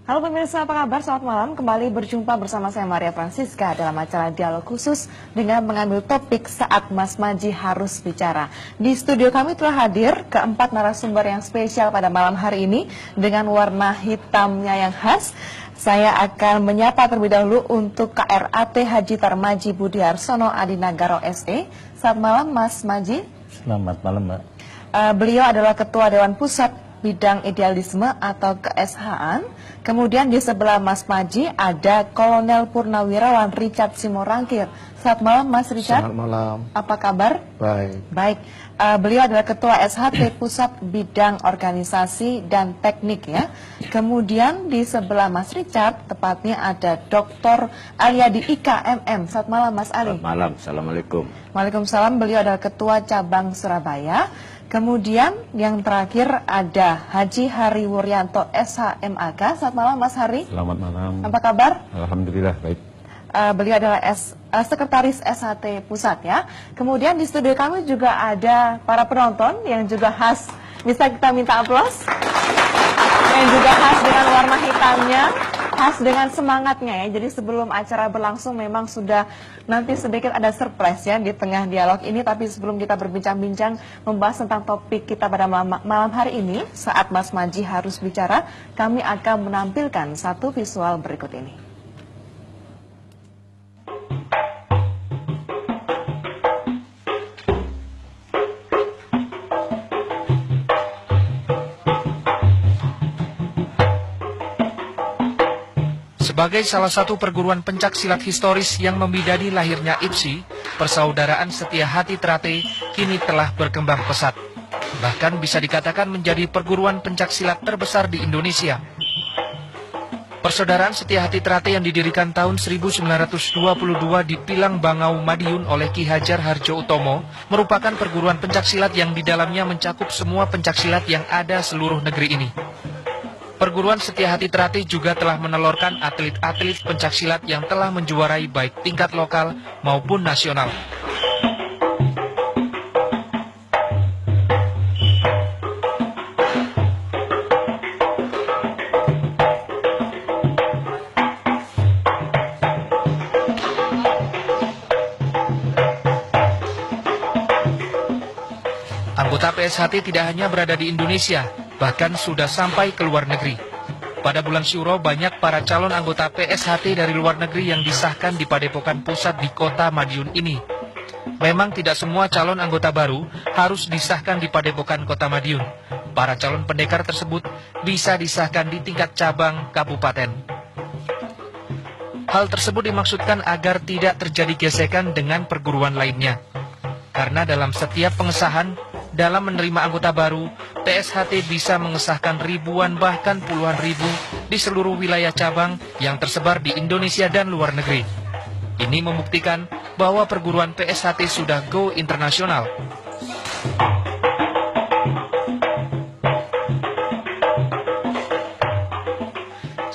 Halo pemirsa, apa kabar? Selamat malam. Kembali berjumpa bersama saya Maria Francisca dalam acara dialog khusus dengan mengambil topik saat Mas Maji harus bicara. Di studio kami telah hadir keempat narasumber yang spesial pada malam hari ini dengan warna hitamnya yang khas. Saya akan menyapa terlebih dahulu untuk KRAT Haji Tarmaji Budiarsono Adinagaro SE. Selamat malam Mas Maji. Selamat malam Mbak. Beliau adalah Ketua Dewan Pusat Bidang Idealisme atau KSH-an. Kemudian di sebelah Mas Maji ada Kolonel Purnawirawan Richard Simorangkir. Selamat malam Mas Richard. Selamat malam. Apa kabar? Baik. Baik. Beliau adalah Ketua SHT Pusat Bidang Organisasi dan Teknik ya. Kemudian di sebelah Mas Richard tepatnya ada Dr. Aryadi Ika MM. Selamat malam Mas Ali. Selamat malam. Assalamualaikum. Waalaikumsalam. Beliau adalah Ketua Cabang Surabaya. Kemudian yang terakhir ada Haji Hari Wuryanto SHMAK. Selamat malam Mas Hari. Selamat malam. Apa kabar? Alhamdulillah baik. Beliau adalah Sekretaris SHT Pusat ya. Kemudian di studio kami juga ada para penonton yang juga khas. Bisa kita minta aplaus? Yang juga khas dengan warna hitamnya, khas dengan semangatnya ya. Jadi sebelum acara berlangsung memang sudah nanti sedikit ada surprise ya di tengah dialog ini. Tapi sebelum kita berbincang-bincang membahas tentang topik kita pada malam hari ini, saat Mas Maji harus bicara, kami akan menampilkan satu visual berikut ini. Sebagai salah satu perguruan pencak silat historis yang membidani lahirnya IPSI, Persaudaraan Setia Hati Trate kini telah berkembang pesat. Bahkan bisa dikatakan menjadi perguruan pencak silat terbesar di Indonesia. Persaudaraan Setia Hati Trate yang didirikan tahun 1922 di Pilang Bangau, Madiun oleh Ki Hajar Harjo Utomo merupakan perguruan pencak silat yang di dalamnya mencakup semua pencak silat yang ada seluruh negeri ini. Perguruan Setia Hati Trate juga telah menelurkan atlet-atlet pencaksilat yang telah menjuarai baik tingkat lokal maupun nasional. Anggota PSHT tidak hanya berada di Indonesia, bahkan sudah sampai ke luar negeri. Pada bulan Syuro, banyak para calon anggota PSHT dari luar negeri yang disahkan di Padepokan Pusat di kota Madiun ini. Memang tidak semua calon anggota baru harus disahkan di Padepokan Kota Madiun. Para calon pendekar tersebut bisa disahkan di tingkat cabang kabupaten. Hal tersebut dimaksudkan agar tidak terjadi gesekan dengan perguruan lainnya. Karena dalam setiap pengesahan, dalam menerima anggota baru, PSHT bisa mengesahkan ribuan bahkan puluhan ribu di seluruh wilayah cabang yang tersebar di Indonesia dan luar negeri. Ini membuktikan bahwa perguruan PSHT sudah go internasional.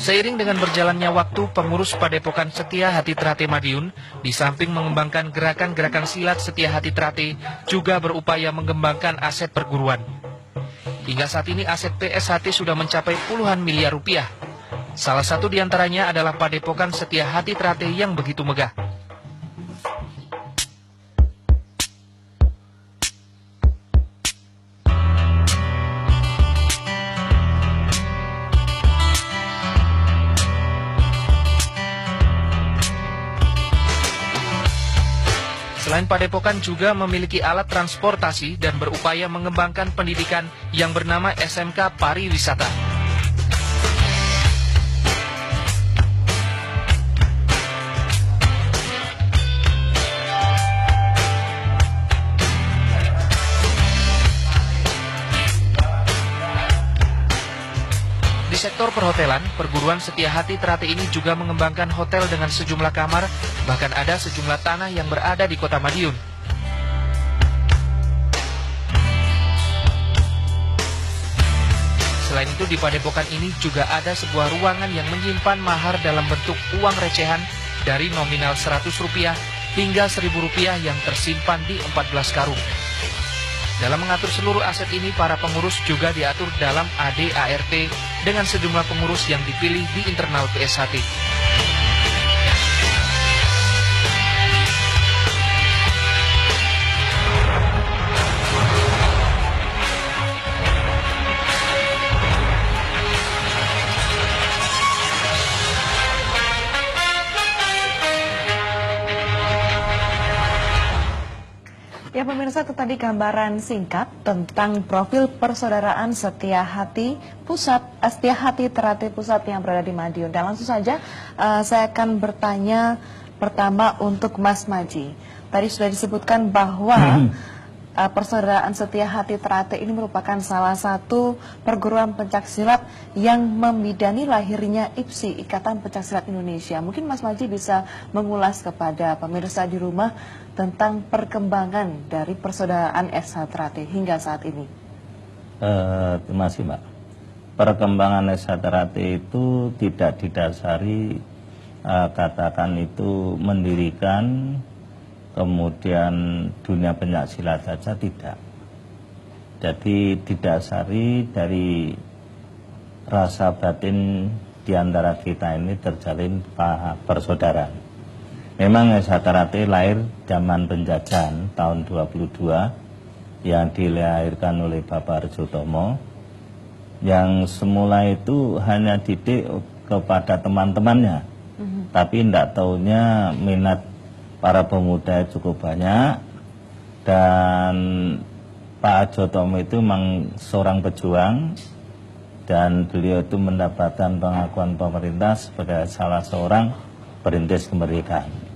Seiring dengan berjalannya waktu, pengurus Padepokan Setia Hati Trate Madiun, di samping mengembangkan gerakan-gerakan silat Setia Hati Trate, juga berupaya mengembangkan aset perguruan. Hingga saat ini aset PSHT sudah mencapai puluhan miliar rupiah. Salah satu diantaranya adalah Padepokan Setia Hati Trate yang begitu megah. Selain Padepokan juga memiliki alat transportasi dan berupaya mengembangkan pendidikan yang bernama SMK Pariwisata. Di sektor perhotelan, perguruan Setia Hati Trate ini juga mengembangkan hotel dengan sejumlah kamar, bahkan ada sejumlah tanah yang berada di kota Madiun. Selain itu di Padepokan ini juga ada sebuah ruangan yang menyimpan mahar dalam bentuk uang recehan dari nominal Rp100 hingga Rp1.000 yang tersimpan di 14 karung. Dalam mengatur seluruh aset ini, para pengurus juga diatur dalam ADART dengan sejumlah pengurus yang dipilih di internal PSHT. Ya pemirsa, itu tadi gambaran singkat tentang profil persaudaraan Setia Hati Ternate Pusat yang berada di Madiun. Dan langsung saja saya akan bertanya pertama untuk Mas Maji. Tadi sudah disebutkan bahwa persaudaraan Setia Hati Ternate ini merupakan salah satu perguruan pencaksilat yang membidani lahirnya IPSI, Ikatan Pencaksilat Indonesia. Mungkin Mas Maji bisa mengulas kepada pemirsa di rumah tentang perkembangan dari persaudaraan SH Ternate hingga saat ini. Terima kasih, Mbak. Perkembangan SH Ternate itu tidak didasari katakan itu mendirikan kemudian dunia pencaksilat saja, tidak. Jadi didasari dari rasa batin di antara kita ini terjalin persaudaraan. Memang SH Ternate lahir zaman penjajahan tahun 22 yang dilahirkan oleh Bapak Arjotomo, yang semula itu hanya didik kepada teman-temannya, tapi tidak taunya minat para pemuda cukup banyak, dan Pak Arjotomo itu memang seorang pejuang, dan beliau itu mendapatkan pengakuan pemerintah sebagai salah seorang perintis kemerdekaan.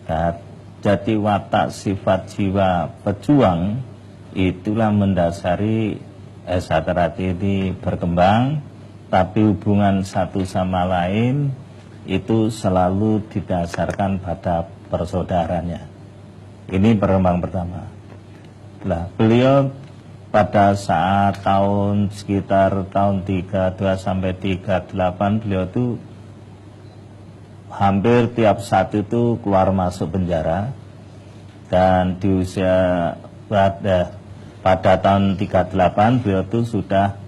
Nah, jadi watak sifat jiwa pejuang itulah mendasari SH Ternate ini berkembang, tapi hubungan satu sama lain itu selalu didasarkan pada persaudaranya. Ini perkembangan pertama. Nah, beliau pada saat sekitar tahun 32 sampai 38 beliau itu hampir tiap saat itu keluar masuk penjara, dan di usia pada tahun 38 beliau itu sudah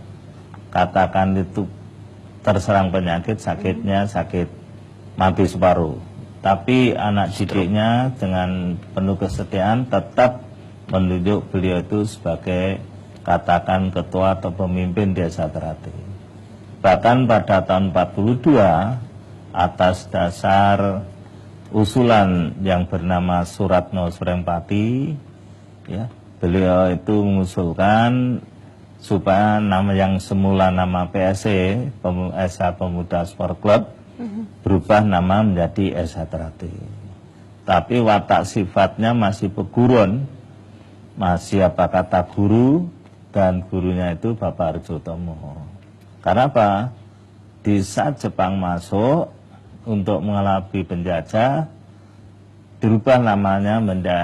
katakan itu terserang penyakit, sakitnya sakit mati separuh. Tapi anak didiknya dengan penuh kesetiaan tetap menunjuk beliau itu sebagai katakan ketua atau pemimpin desa Ternate. Bahkan pada tahun 42 atas dasar usulan yang bernama Surat No Surempati, ya, beliau itu mengusulkan supaya nama yang semula nama PSC SH Pemuda Sport Club berubah nama menjadi SH Ternate. Tapi watak sifatnya masih peguruan, masih apa kata guru, dan gurunya itu Bapak Arjotomo. Karena apa? Di saat Jepang masuk untuk mengelabui penjajah, dirubah namanya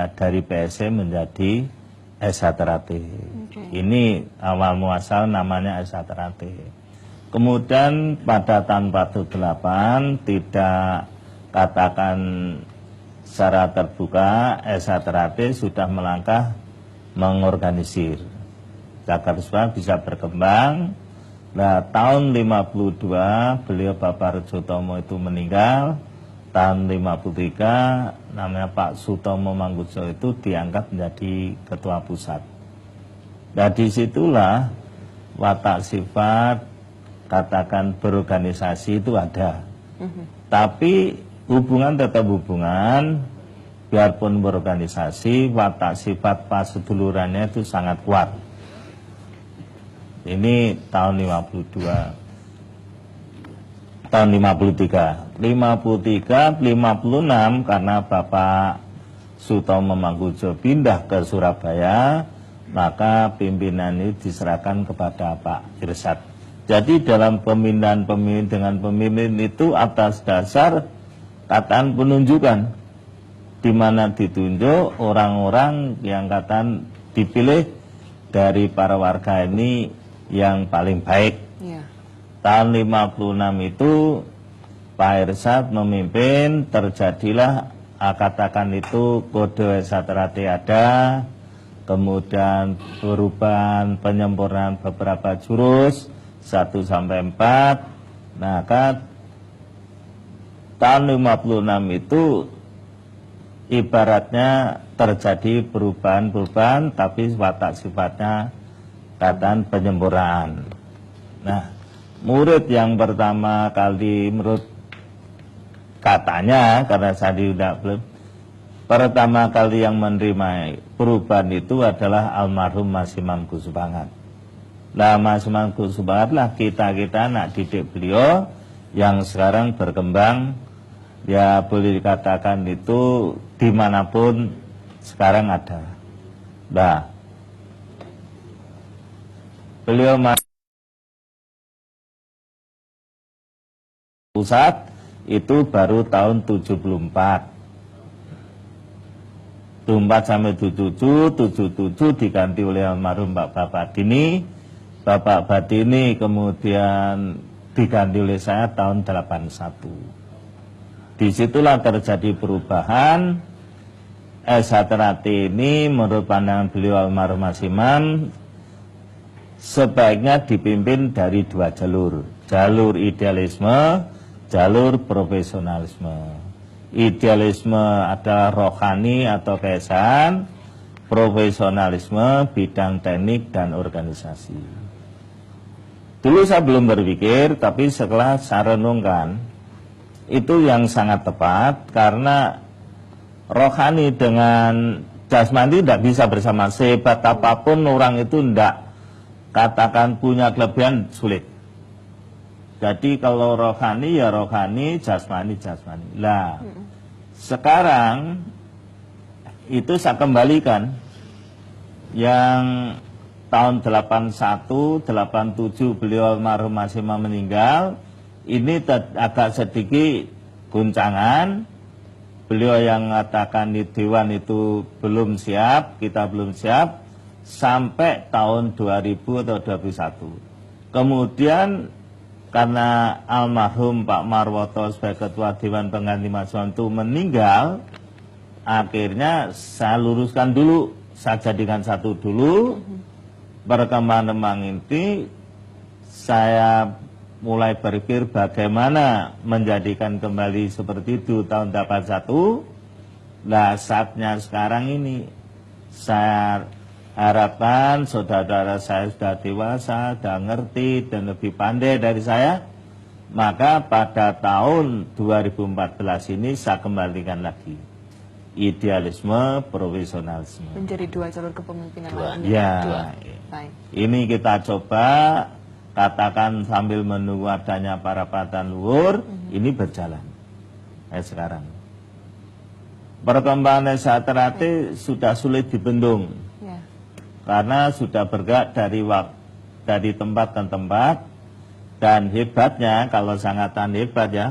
dari PSC menjadi SH Ternate. Ini awal muasal namanya SH Ternate. Kemudian pada tahun 48 tidak katakan secara terbuka, SH Ternate sudah melangkah mengorganisir. Jakarta bisa berkembang. Nah, tahun 52 beliau Bapak Arjotomo itu meninggal. Tahun 53 namanya Pak Sutomo Mangkujo itu diangkat menjadi ketua pusat. Nah, disitulah watak sifat katakan berorganisasi itu ada. Tapi hubungan tetap hubungan, biarpun berorganisasi, watak sifat pasedulurannya itu sangat kuat. Ini tahun 52, tahun 53, 56 karena Bapak Sutomo Mangkujo pindah ke Surabaya, maka pimpinan ini diserahkan kepada Pak Irsad. Jadi dalam pemindahan pemimpin dengan pemimpin itu atas dasar kataan penunjukan, di mana ditunjuk orang-orang yang kataan dipilih dari para warga ini yang paling baik. Tahun 56 itu Pak Irsad memimpin, terjadilah katakan itu kode SH Ternate ada, kemudian perubahan penyempurnaan beberapa jurus 1 sampai 4. Nah, tahun 56 itu ibaratnya terjadi perubahan-perubahan, tapi watak sifatnya katakan penyempurnaan. Nah, murid yang pertama kali menurut katanya, karena saya tidak belum, pertama kali yang menerima perubahan itu adalah almarhum Mas Imam Gus Subangat. Nah, Mas Imam Gus Subangat lah kita anak didik beliau yang sekarang berkembang, ya boleh dikatakan itu dimanapun sekarang ada. Nah, beliau pusat itu baru tahun 74. 74 sampai 77 diganti oleh almarhum Bapak Badini. Bapak Badini kemudian diganti oleh saya tahun 81. Disitulah terjadi perubahan. S1 ini menurut pandangan beliau almarhum Mas Imam sebaiknya dipimpin dari 2 jalur. Jalur idealisme, jalur profesionalisme. Idealisme adalah rohani atau keesaan, profesionalisme bidang teknik dan organisasi. Dulu saya belum berpikir, tapi setelah saya renungkan, itu yang sangat tepat, karena rohani dengan jasmani tidak bisa bersama. Sehebat apapun orang itu tidak katakan punya kelebihan, sulit. Jadi kalau rohani ya rohani, jasmani jasmani. Lah, sekarang itu saya kembalikan yang tahun 81, 87 beliau almarhum Mas Imam meninggal. Ini agak sedikit guncangan. Beliau yang mengatakan di Dewan itu belum siap, kita belum siap, sampai tahun 2000 atau 2021. Kemudian karena almarhum Pak Marwoto sebagai Ketua Dewan Pengganti Mas Imam itu meninggal, akhirnya saya luruskan dulu, saya jadikan satu dulu. Perkembangan ini saya mulai berpikir bagaimana menjadikan kembali seperti itu tahun 81. Nah, saatnya sekarang ini saya harapkan saudara-saudara saya sudah dewasa, sudah ngerti dan lebih pandai dari saya. Maka pada tahun 2014 ini saya kembalikan lagi idealisme, profesionalisme. Menjadi 2 jalur kepemimpinan. Ya, ini kita coba katakan sambil menunggu adanya para patan luhur, ini berjalan. Sekarang perkembangan saat terakhir sudah sulit dibendung. Karena sudah bergerak dari tempat ke tempat, dan hebatnya, kalau sangat hebat ya,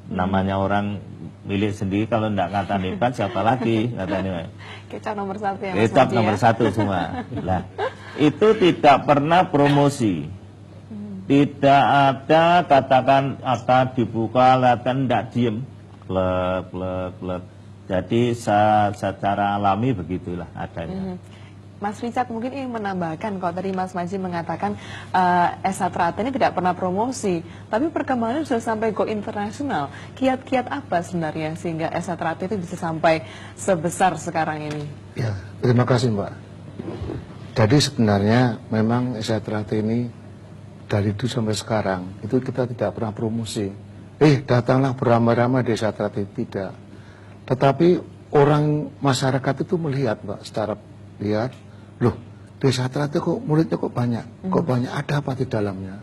namanya orang milik sendiri, kalau tidak kata hebat siapa lagi katanya. Kecap nomor 1 ya Mas Kecap Maji, nomor ya? 1 semua. Nah, itu tidak pernah promosi, tidak ada katakan apa dibuka latihan, tidak diem, klub. Jadi secara alami begitulah adanya. Mas Richard mungkin ingin menambahkan, kalau tadi Mas Maji mengatakan S1 ini tidak pernah promosi, tapi perkembangannya sudah sampai go internasional. Kiat-kiat apa sebenarnya sehingga S1 itu bisa sampai sebesar sekarang ini? Ya, terima kasih Mbak. Jadi sebenarnya memang S1 ini dari dulu sampai sekarang itu kita tidak pernah promosi. Datanglah beramai-ramai di S1 tidak. Tetapi orang masyarakat itu melihat Mbak, secara lihat, loh, desa Trate kok muridnya kok banyak, ada apa di dalamnya.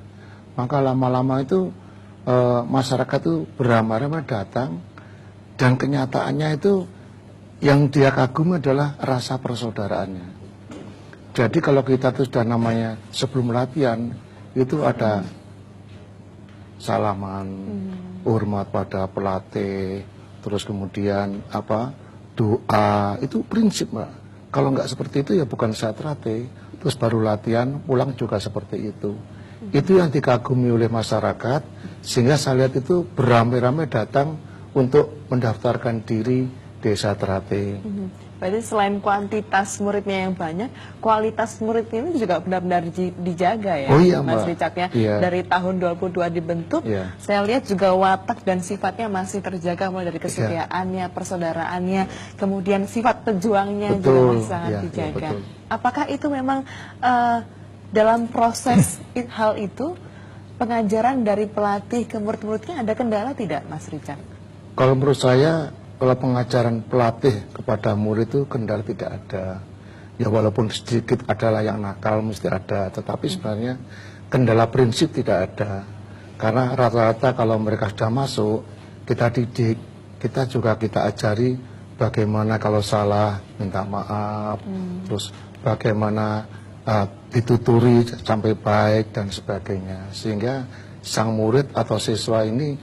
Maka lama-lama itu masyarakat itu beramai-ramai datang, dan kenyataannya itu yang dia kagumi adalah rasa persaudaraannya. Jadi kalau kita tuh sudah namanya sebelum latihan itu ada salaman, hormat pada pelatih, terus kemudian doa, itu prinsip Mbak. Kalau nggak seperti itu ya bukan S1, terus baru latihan, pulang juga seperti itu. Itu yang dikagumi oleh masyarakat, sehingga saya lihat itu beramai-ramai datang untuk mendaftarkan diri di S1. Berarti selain kuantitas muridnya yang banyak, kualitas muridnya ini juga benar-benar dijaga ya, Oh iya, Mas Mbak. Richard ya. Iya. Dari tahun 22 dibentuk, Iya. saya lihat juga watak dan sifatnya masih terjaga mulai dari kesetiaannya, persaudaraannya, kemudian sifat pejuangnya juga Betul. masih sangat Iya, iya, dijaga. betul. Apakah itu memang dalam proses hal itu pengajaran dari pelatih ke murid-muridnya ada kendala tidak, Mas Richard? Kalau menurut saya, kalau pengajaran pelatih kepada murid itu kendala tidak ada. Ya walaupun sedikit adalah yang nakal mesti ada, tetapi sebenarnya kendala prinsip tidak ada. Karena rata-rata kalau mereka sudah masuk, kita didik, kita ajari bagaimana kalau salah minta maaf, terus bagaimana dituturi sampai baik dan sebagainya. Sehingga sang murid atau siswa ini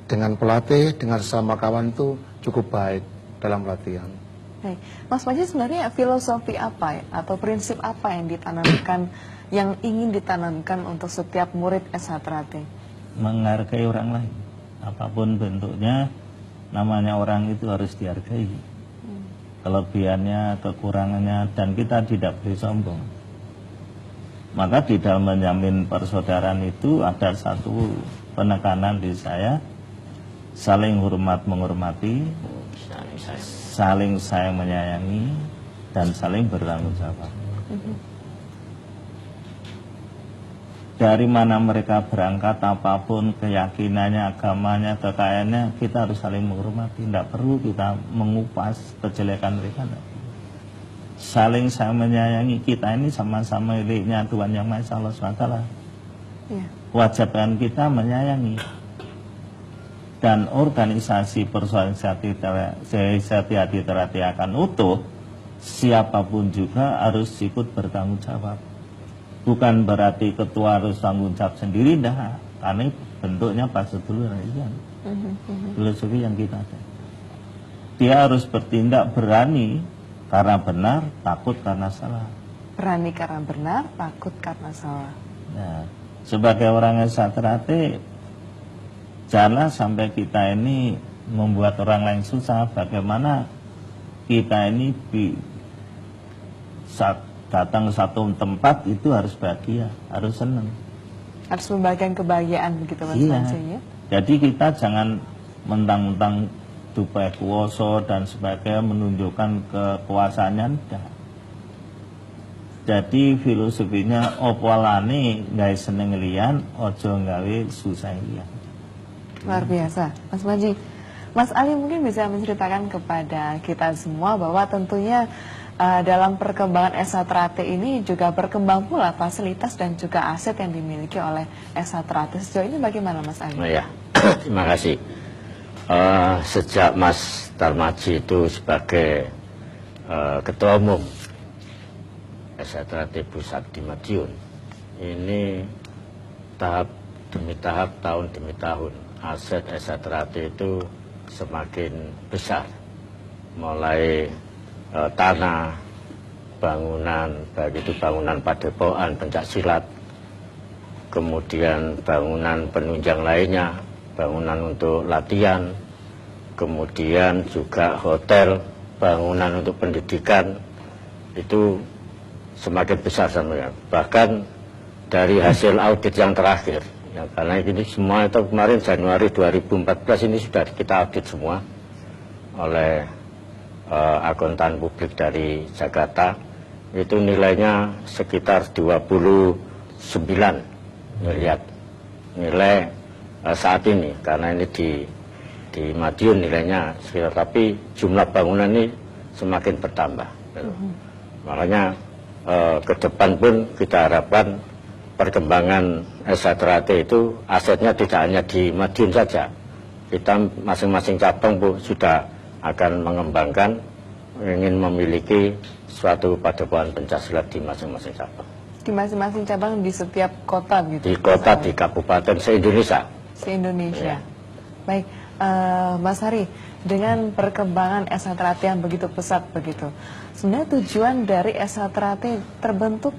dengan pelatih, dengan sesama kawan itu cukup baik dalam latihan. Baik. Mas Panji, sebenarnya filosofi apa ya, atau prinsip apa yang ditanamkan, yang ingin ditanamkan untuk setiap murid S1 Trate? Menghargai orang lain, apapun bentuknya, namanya orang itu harus dihargai. Kelebihannya, kekurangannya, dan kita tidak boleh sombong. Maka di dalam menjamin persaudaraan itu ada satu penekanan di saya, saling hormat menghormati, saling sayang menyayangi, dan saling bertanggung jawab. Dari mana mereka berangkat, apapun keyakinannya, agamanya, kekayaannya, kita harus saling menghormati. Tidak perlu kita mengupas kejelekan mereka. Saling sayang menyayangi, kita ini sama-sama miliknya Tuhan Yang Maha Esa Allah SWT. Ya. Kewajiban kita menyayangi. Dan organisasi persoalan hati terhati akan utuh, siapapun juga harus ikut bertanggung jawab. Bukan berarti ketua harus tanggung jawab sendiri, dah, karena bentuknya pas dulu filosofi yang kita ada. Dia harus bertindak berani karena benar, takut karena salah. Berani karena benar, takut karena salah. Nah, sebagai orang yang satrate, jangan sampai kita ini membuat orang lain susah. Bagaimana kita ini saat datang ke satu tempat itu harus bahagia, harus senang. Harus membagikan kebahagiaan begitu, Mas Panji ya. Jadi kita jangan mentang-mentang dupai kuoso dan sebagainya menunjukkan kekuasaannya, enggak. Jadi filosofinya opolane gawe seneng liyan, ojo gawe susah liyan. Luar biasa, Mas Panji. Mas Ali mungkin bisa menceritakan kepada kita semua bahwa tentunya dalam perkembangan S1 Trate ini juga berkembang pula fasilitas dan juga aset yang dimiliki oleh S1 Trate. Sejauh ini bagaimana, Mas Ali? Nah, ya, terima kasih. Sejak Mas Tarmaji itu sebagai Ketua Umum S1 Trate Pusat di Madiun, ini tahap demi tahap, tahun demi tahun, aset S1 Trate itu semakin besar. Mulai tanah, bangunan, baik itu bangunan padepokan, pencaksilat, kemudian bangunan penunjang lainnya, bangunan untuk latihan, kemudian juga hotel, bangunan untuk pendidikan, itu semakin besar sampai. Bahkan dari hasil audit yang terakhir, ya, karena ini semua itu kemarin Januari 2014 ini sudah kita audit semua oleh akuntan publik dari Jakarta, itu nilainya sekitar 29 miliar nilai saat ini, karena ini di Madiun nilainya sekitar, tapi jumlah bangunan ini semakin bertambah. Makanya ke depan pun kita harapkan perkembangan S1 Trate itu asetnya tidak hanya di Madiun saja, kita masing-masing cabang Bu sudah akan mengembangkan, ingin memiliki suatu padepokan pencaksilat di masing-masing cabang. Di masing-masing cabang di setiap kota gitu? Di kota, di kabupaten, se-Indonesia. Se-Indonesia. Ya. Baik, Mas Hari, dengan perkembangan S1 Trate yang begitu pesat begitu, sebenarnya tujuan dari S1 Trate terbentuk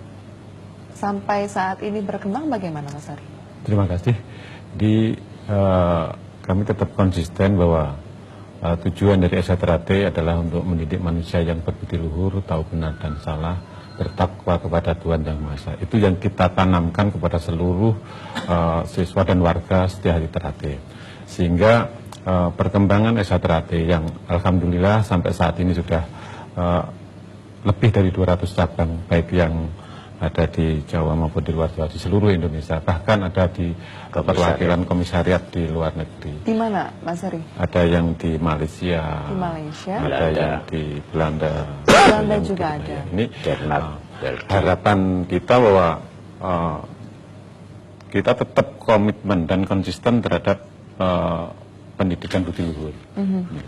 sampai saat ini berkembang bagaimana, Mas Hari? Terima kasih. Kami tetap konsisten bahwa tujuan dari SHTRAT adalah untuk mendidik manusia yang berbudi luhur, tahu benar dan salah, bertakwa kepada Tuhan Yang Maha Esa. Itu yang kita tanamkan kepada seluruh siswa dan warga Setia Hati Teratai. Sehingga perkembangan SHTRAT yang alhamdulillah sampai saat ini sudah lebih dari 200 cabang, baik yang ada di Jawa maupun di luar Jawa, di seluruh Indonesia, bahkan ada di perwakilan komisariat di luar negeri. Di mana, Mas Heri? Ada yang di Malaysia, Di Malaysia, ada yang di Belanda, Belanda yang juga di- ada. Ini Denmark, Belgia. harapan kita bahwa kita tetap komitmen dan konsisten terhadap pendidikan budi luhur.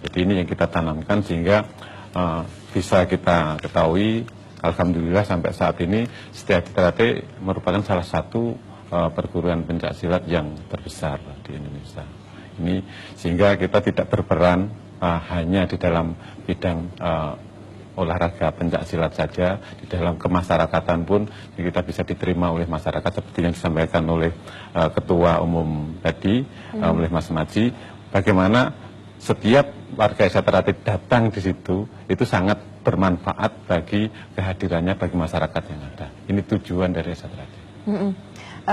Jadi ini yang kita tanamkan sehingga bisa kita ketahui, alhamdulillah sampai saat ini Setia Hati Teratai merupakan salah satu perguruan pencak silat yang terbesar di Indonesia. Ini sehingga kita tidak berperan hanya di dalam bidang olahraga pencak silat saja, di dalam kemasyarakatan pun kita bisa diterima oleh masyarakat seperti yang disampaikan oleh Ketua Umum tadi, oleh Mas Maji, bagaimana setiap warga SHTRAT datang di situ itu sangat bermanfaat bagi kehadirannya bagi masyarakat yang ada. Ini tujuan dari SHTRAT.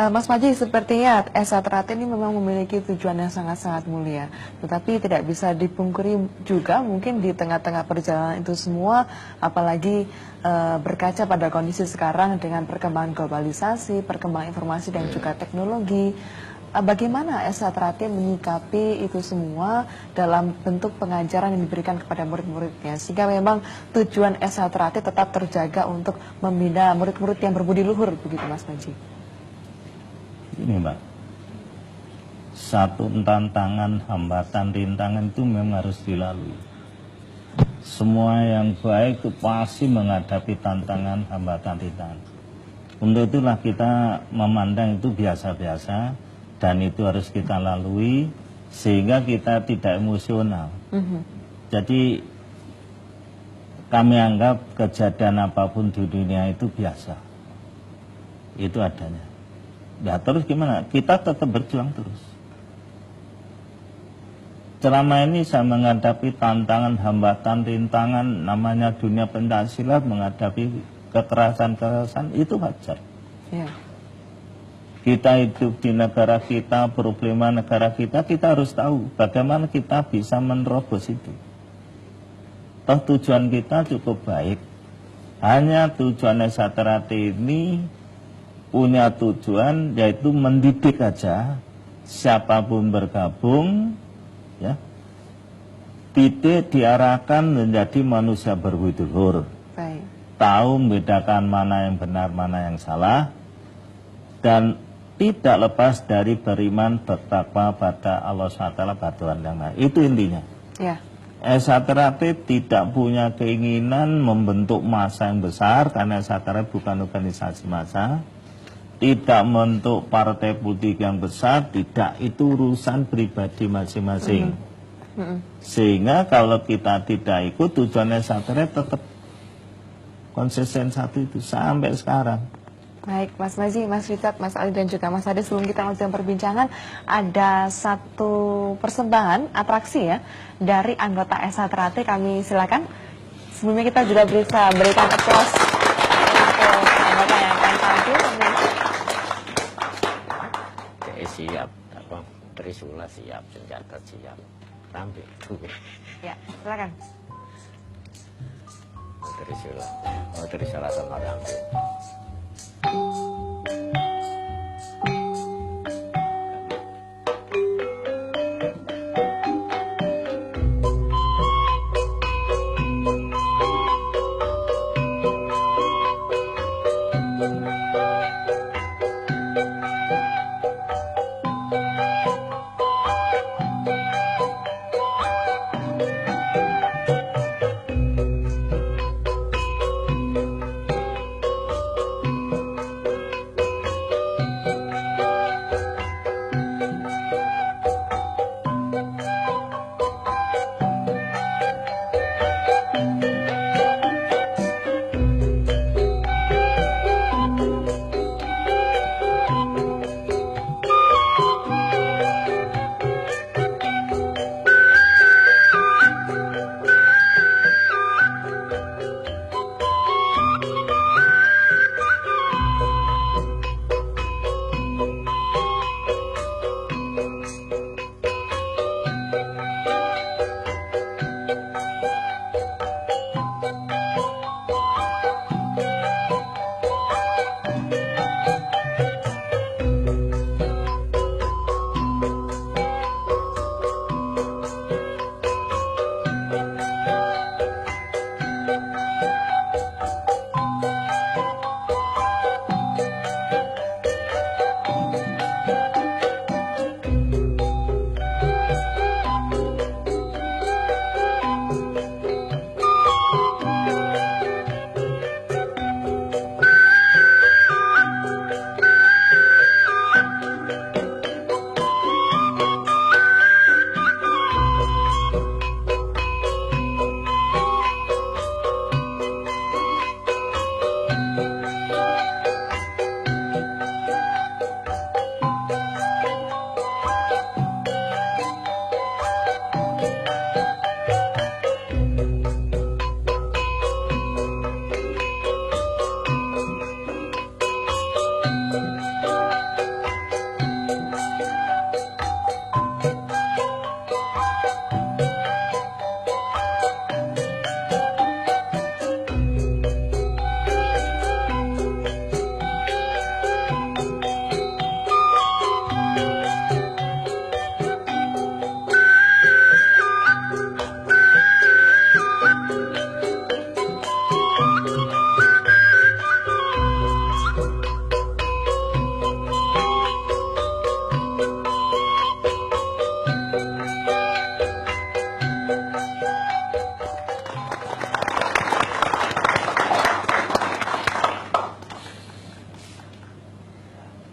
Mas Maji, sepertinya SHTRAT ini memang memiliki tujuan yang sangat-sangat mulia, tetapi tidak bisa dipungkiri juga mungkin di tengah-tengah perjalanan itu semua, apalagi berkaca pada kondisi sekarang dengan perkembangan globalisasi, perkembangan informasi dan juga teknologi. Bagaimana SHTRAT menyikapi itu semua dalam bentuk pengajaran yang diberikan kepada murid-muridnya, sehingga memang tujuan SHTRAT tetap terjaga untuk membina murid-murid yang berbudi luhur, begitu Mas Maji? Ini Mbak, satu tantangan, hambatan, rintangan itu memang harus dilalui. Semua yang baik itu pasti menghadapi tantangan, hambatan, rintangan. Untuk itulah kita memandang itu biasa-biasa dan itu harus kita lalui sehingga kita tidak emosional. Jadi kami anggap kejadian apapun di dunia itu biasa. Itu adanya. Ya terus gimana? Kita tetap berjuang terus. Selama ini saya menghadapi tantangan, hambatan, rintangan, namanya dunia pencaksilat, menghadapi kekerasan-kekerasan, itu wajar. Ya. Kita hidup di negara kita, problema negara kita harus tahu bagaimana kita bisa menerobos itu. Toh tujuan kita cukup baik. Hanya tujuan SHTRAT ini punya tujuan yaitu mendidik aja, siapapun bergabung, ya, tidak diarahkan menjadi manusia berbudi luhur. Baik. Tahu membedakan mana yang benar, mana yang salah, dan tidak lepas dari beriman, bertakwa pada Allah SWT, pada Tuhan Yang Maha. Itu intinya. Ya. SHTRAT tidak punya keinginan membentuk massa yang besar, karena SHTRAT bukan organisasi massa. Tidak membentuk partai politik yang besar, tidak, itu urusan pribadi masing-masing. Sehingga kalau kita tidak ikut, tujuan SHTRAT tetap konsisten satu itu sampai sekarang. Baik, Mas Maji, Mas Richard, Mas Ali dan juga Mas Ade, sebelum kita lanjutkan perbincangan, ada satu persembahan atraksi ya dari anggota SHTRAT. Kami silakan. Sebelumnya kita juga bisa berikan aplaus untuk anggota yang akan tampil. Siap, apa, Trisula siap, senjata siap, tampil tuh. Ya, silakan. Trisula sama tampil.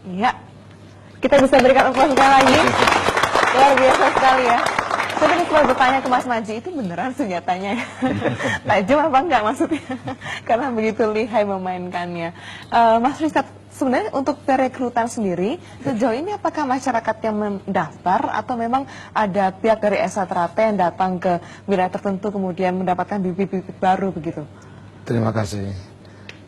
Ya, kita bisa berikan aplaus sekali lagi. Luar biasa sekali ya. Saya tadi sempat bertanya ke Mas Maji, itu beneran senjatanya ya? Tajam apa enggak maksudnya? Karena begitu lihai memainkannya. Mas Rizat, sebenarnya untuk perekrutan sendiri, sejauh ini apakah masyarakat yang mendaftar atau memang ada pihak dari Esa Trate yang datang ke wilayah tertentu kemudian mendapatkan bibit-bibit baru begitu? Terima kasih.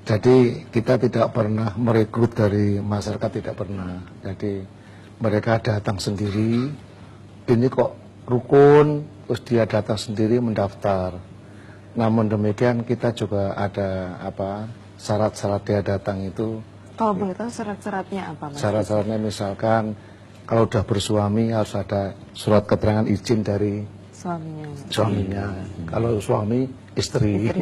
Jadi kita tidak pernah merekrut dari masyarakat, tidak pernah. Jadi mereka datang sendiri, ini kok rukun, terus dia datang sendiri mendaftar. Namun demikian kita juga ada syarat-syarat dia datang itu. Kalau boleh tahu syarat-syaratnya apa, Mas? Syarat-syaratnya misalkan kalau udah bersuami harus ada surat keterangan izin dari suaminya. Kalau suami istri.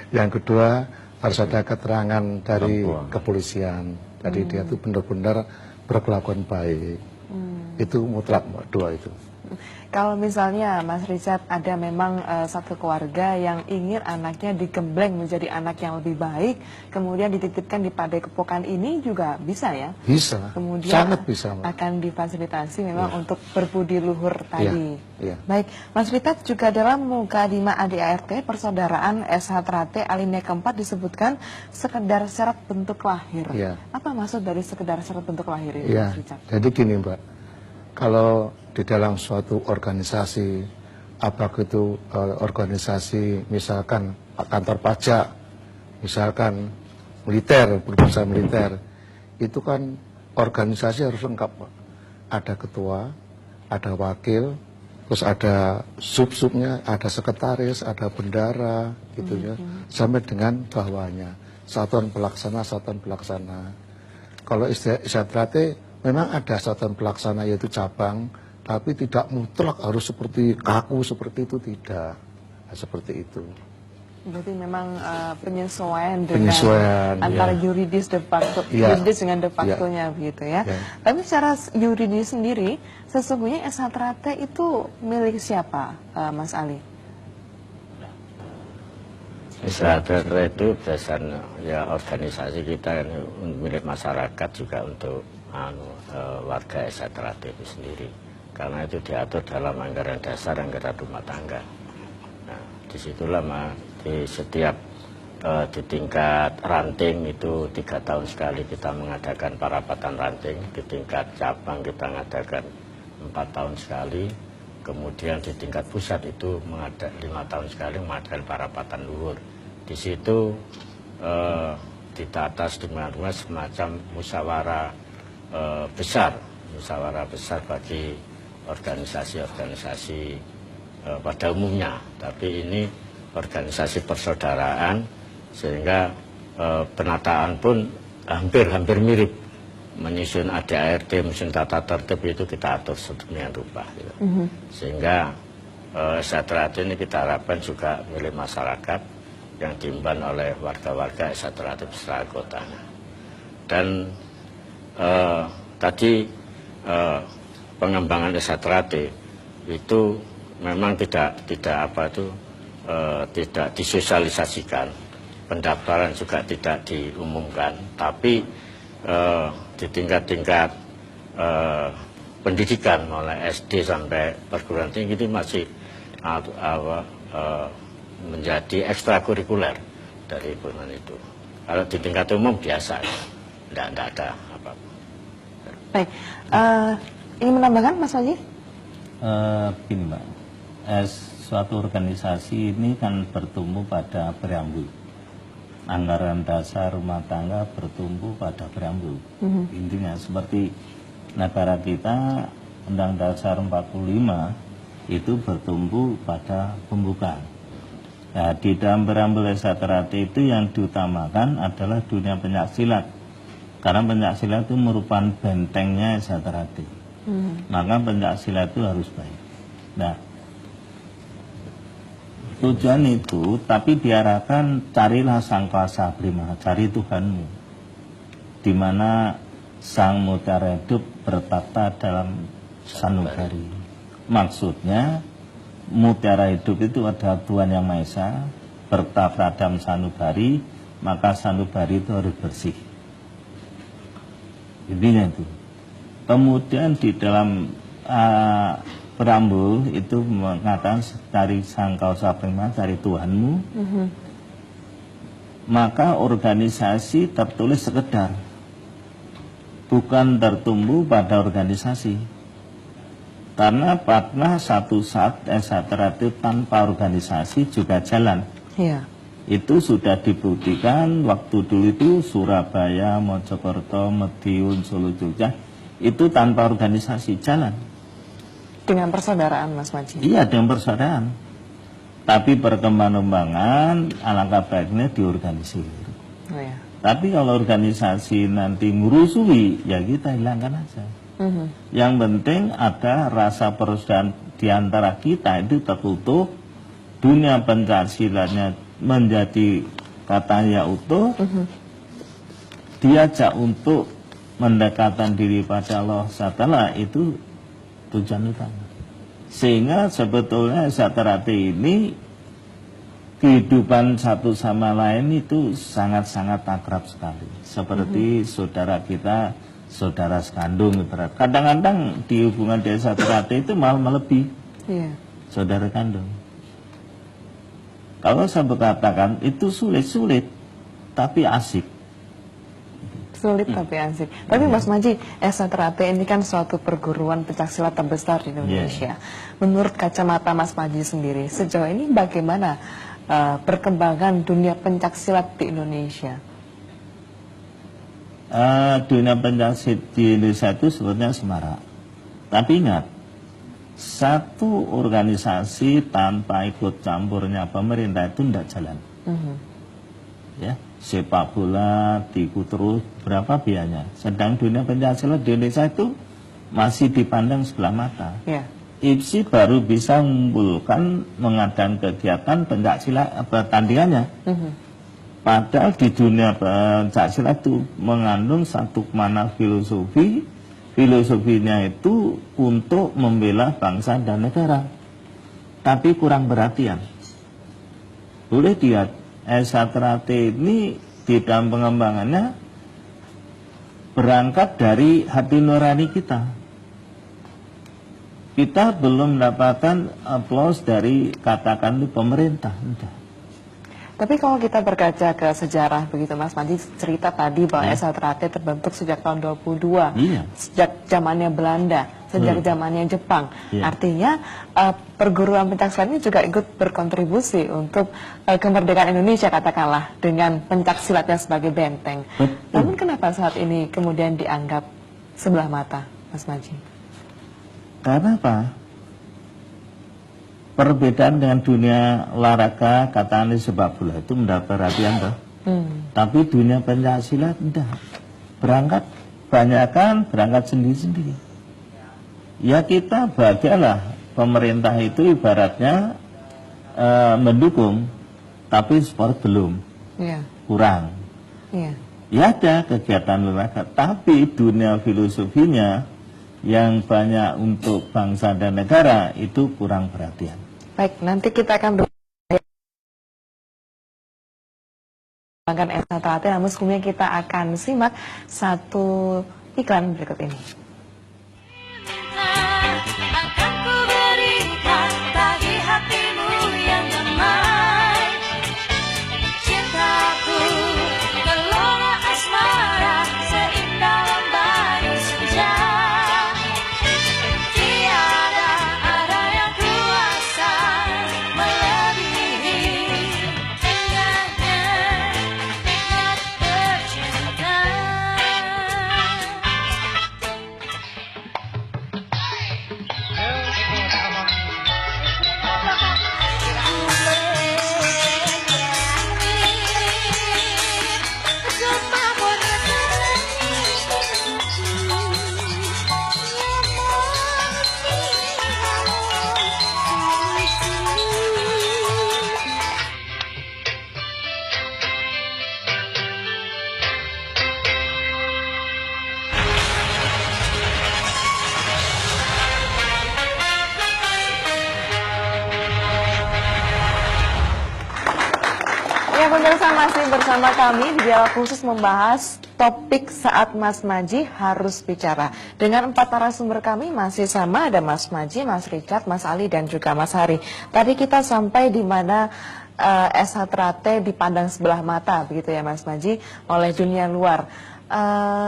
Yang kedua harus ada keterangan dari kepolisian. Jadi dia itu benar-benar berkelakuan baik. Itu mutlak dua itu. Kalau misalnya Mas Rizat ada memang satu keluarga yang ingin anaknya digembleng menjadi anak yang lebih baik, kemudian dititipkan di Padepokan ini juga bisa ya? Bisa, kemudian sangat bisa, Mbak. Akan difasilitasi memang untuk berbudi luhur tadi. Iya. Baik, Mas Rizat juga dalam Mukadimah ADART Persaudaraan SH Trate alinea keempat disebutkan sekedar syarat bentuk lahir. Iya. Apa maksud dari sekedar syarat bentuk lahir ini, Iya. Mas Rizat? Jadi gini, Mbak, kalau di dalam suatu organisasi, apakah itu organisasi misalkan kantor pajak, misalkan militer, perusahaan militer, itu kan organisasi harus lengkap, Pak. Ada ketua, ada wakil, terus ada sub-subnya, ada sekretaris, ada bendara, gitu ya, sampai dengan bawahnya, satuan pelaksana. Kalau istilah Trate memang ada satuan pelaksana yaitu cabang, tapi tidak mutlak harus seperti kaku seperti itu, tidak. Nah, seperti itu. Berarti memang penyesuaian dengan antara yuridis de facto, yuridis dengan de facto-nya begitu ya. Tapi secara yuridis sendiri, sesungguhnya SH Trate itu milik siapa, Mas Ali? SH Trate itu berdasarkan ya organisasi kita kan, milik masyarakat juga untuk warga SH Trate itu sendiri. Karena itu diatur dalam anggaran dasar anggaran rumah tangga. Nah, disitulah di setiap di tingkat ranting itu 3 tahun sekali kita mengadakan parapatan ranting, di tingkat cabang kita mengadakan 4 tahun sekali, kemudian di tingkat pusat itu 5 tahun sekali mengadakan parapatan luhur. Di situ ditata sedemikian semacam musyawarah besar bagi organisasi-organisasi pada umumnya, tapi ini organisasi persaudaraan sehingga penataan pun hampir mirip, menyusun ADART, menyusun tata tertib itu kita atur sedemikian rupa gitu. Sehingga SH Trate ini kita harapkan juga milik masyarakat yang diemban oleh warga-warga SH Trate beserta anggotanya. Dan tadi pengembangan SH Trate itu memang tidak disosialisasikan, pendaftaran juga tidak diumumkan, tapi di tingkat-tingkat pendidikan mulai SD sampai perguruan tinggi itu masih menjadi ekstrakurikuler dari himpunan itu. Kalau di tingkat umum biasa, tidak ada apa-apa. Baik, ingin menambahkan Mas Waji? Begini Mbak, suatu organisasi ini kan bertumbuh pada preambul. Anggaran dasar rumah tangga bertumbuh pada preambul. Intinya seperti negara kita, Undang Dasar 45 itu bertumbuh pada pembukaan. Nah, di dalam preambul SH Trate itu yang diutamakan adalah dunia pencaksilat. Karena pencaksilat itu merupakan bentengnya SH Trate. Maka pencaksilat itu harus baik. Nah, tujuan itu, tapi diarahkan carilah sang kuasa prima, cari Tuhanmu, di mana sang mutiara hidup bertata dalam sanubari. Maksudnya mutiara hidup itu adalah Tuhan Yang Maha Esa, bertata dalam sanubari, maka sanubari itu harus bersih. intinya itu. Kemudian di dalam preambul itu mengatakan cari sangkau saprima, cari Tuhanmu. Maka organisasi tertulis sekedar, bukan tertumbuh pada organisasi. Karena pernah satu saat eksatra itu tanpa organisasi juga jalan. Iya. Itu sudah dibuktikan waktu dulu itu Surabaya, Mojokerto, Madiun, Solo, Jogja itu tanpa organisasi jalan. Dengan persaudaraan, Mas Maji. Iya, dengan persaudaraan. Tapi perkembangan alangkah baiknya diorganisir. Oh, ya. Tapi kalau organisasi nanti ngurusui, ya kita hilangkan aja. Yang penting ada rasa persaudaraan di antara kita itu tertutup, dunia pencaksilatnya menjadi katanya utuh, diajak untuk mendekatkan diri pada Allah Ta'ala, itu tujuan utama. Sehingga sebetulnya Satrate ini kehidupan satu sama lain itu sangat-sangat akrab sekali. Seperti saudara kita, saudara sekandung. Kadang-kadang di hubungan desa Satrate itu malah melebihi saudara kandung. Kalau saya berkatakan itu sulit-sulit, tapi asik. Sulit tapi asik. Tapi Mas Maji, Satrate ini kan suatu perguruan pencaksilat terbesar di Indonesia. Menurut kacamata Mas Maji sendiri, sejauh ini bagaimana perkembangan dunia pencaksilat di Indonesia? Dunia pencaksilat di Indonesia itu sebetulnya semarak. Tapi ingat, satu organisasi tanpa ikut campurnya pemerintah itu tidak jalan. Ya, sepak bola diikut terus, berapa biayanya? Sedang dunia pencaksilat di Indonesia itu masih dipandang sebelah mata. IPSI baru bisa mengumpulkan mengadakan kegiatan pencaksilat pertandingannya. Padahal di dunia pencaksilat itu mengandung satu mana filosofi, filosofinya itu untuk membela bangsa dan negara. Tapi kurang perhatian. Boleh lihat, Satrate ini di dalam pengembangannya berangkat dari hati nurani kita. Kita belum mendapatkan aplaus dari katakan itu pemerintah. Enggak. Tapi kalau kita berkaca ke sejarah begitu Mas Maji cerita tadi bahwa Satrate terbentuk sejak tahun 22, sejak zamannya Belanda, sejak zamannya Jepang. Artinya perguruan pencaksilat ini juga ikut berkontribusi untuk kemerdekaan Indonesia katakanlah dengan pencaksilatnya sebagai benteng. Namun kenapa saat ini kemudian dianggap sebelah mata, Mas Maji? Karena apa? Perbedaan dengan dunia olahraga, katakan sepak bola itu mendapat perhatian toh. Tapi dunia pencaksilat tidak. Berangkat sendiri-sendiri. Ya kita bahagialah, pemerintah itu ibaratnya mendukung, tapi sport belum, kurang. Ya ada kegiatan olahraga, tapi dunia filosofinya yang banyak untuk bangsa dan negara itu kurang perhatian. Baik, nanti kita akan berbincang Satrate, namun sebelumnya kita akan simak satu iklan berikut ini. Akan ku berikan bagi hatimu yang damai, cintaku gelora asmara seindah lambari senja. Tiada ada yang kuasa melebihi indahnya nikmat bercinta. Ya pemirsa, masih bersama kami di dialog khusus membahas topik saat Mas Maji harus bicara. Dengan 4 narasumber kami masih sama, ada Mas Maji, Mas Richard, Mas Ali, dan juga Mas Hari. Tadi kita sampai di mana S.H. Trate dipandang sebelah mata, begitu ya Mas Maji, oleh dunia luar.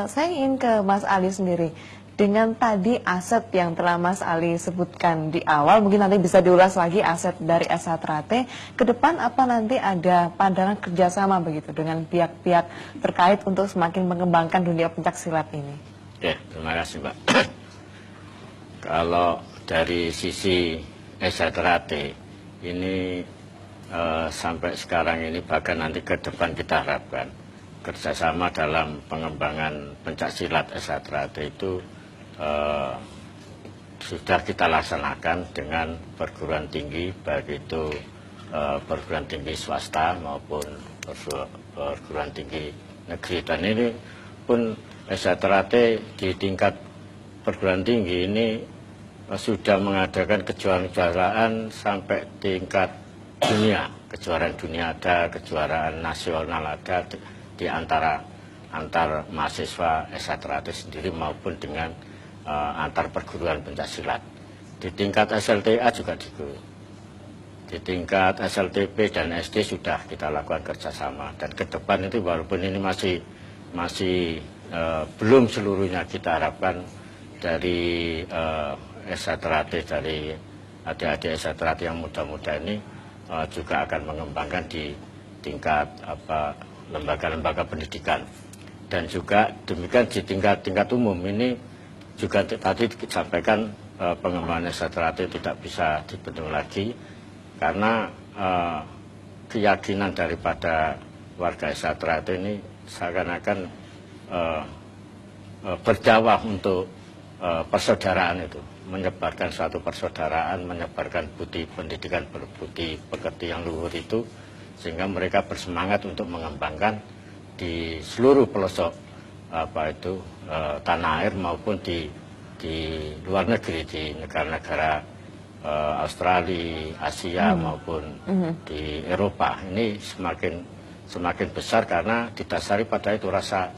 Saya ingin ke Mas Ali sendiri. Dengan tadi aset yang telah Mas Ali sebutkan di awal, mungkin nanti bisa diulas lagi aset dari S.H. Trate. Ke depan apa nanti ada pandangan kerjasama begitu dengan pihak-pihak terkait untuk semakin mengembangkan dunia pencaksilat ini? Ya, terima kasih Mbak. Kalau dari sisi S.H. Trate ini sampai sekarang ini, bahkan nanti ke depan kita harapkan kerjasama dalam pengembangan pencaksilat S.H. Trate itu sudah kita laksanakan dengan perguruan tinggi, baik itu perguruan tinggi swasta maupun perguruan tinggi negeri. Dan ini pun S.H. Trate di tingkat perguruan tinggi ini sudah mengadakan kejuaraan-kejuaraan sampai tingkat dunia. Kejuaraan dunia ada, kejuaraan nasional ada di antar mahasiswa S.H. Trate sendiri maupun dengan antar perguruan pencaksilat. Di tingkat SLTA juga di tingkat SLTP dan SD sudah kita lakukan kerjasama. Dan ke depan itu walaupun ini masih belum seluruhnya, kita harapkan dari S.H. Trate, dari adik-adik S.H. Trate yang muda-muda ini juga akan mengembangkan di tingkat lembaga-lembaga pendidikan. Dan juga demikian di tingkat umum ini juga tadi disampaikan pengembangan S.H. Trate tidak bisa dibendung lagi karena keyakinan daripada warga S.H. Trate ini seakan-akan berdakwah untuk persaudaraan itu, menyebarkan suatu persaudaraan, menyebarkan budi pendidikan, berbudi pekerti yang luhur itu, sehingga mereka bersemangat untuk mengembangkan di seluruh pelosok tanah air maupun di luar negeri, di negara-negara Australia, Asia maupun di Eropa. Ini semakin besar karena didasari pada itu rasa